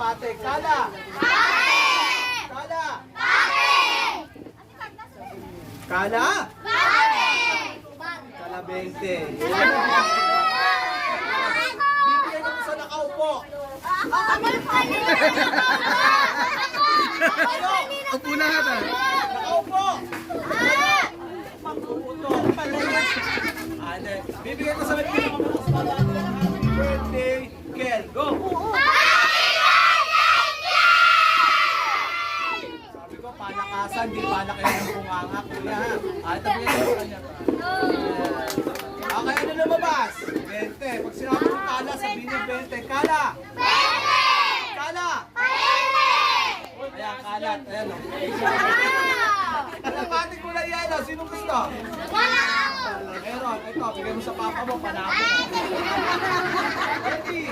kalapate. Kala. Kala. Kala. Kala 20. Bibigyan ko sa nakaupo. Upo na hata. Nakaupo. Magpuputo. Ate, bibigyan ko sa may pinakamalakas na birthday. Kel, go! Sabi ko, palakasan, di palakayan ng bunganga, kuya. Ate, bigyan ko sa kanya. Okay, ano lumabas? 20. Pag sinabi ko kala, sabihin niyo 20. Kala! Kala! Ayan, kalat. Ayan, o. Kalapati ko na yan, o. Sino gusto? Meron. Ito, bigyan mo sa papa mo, panabo. Ready?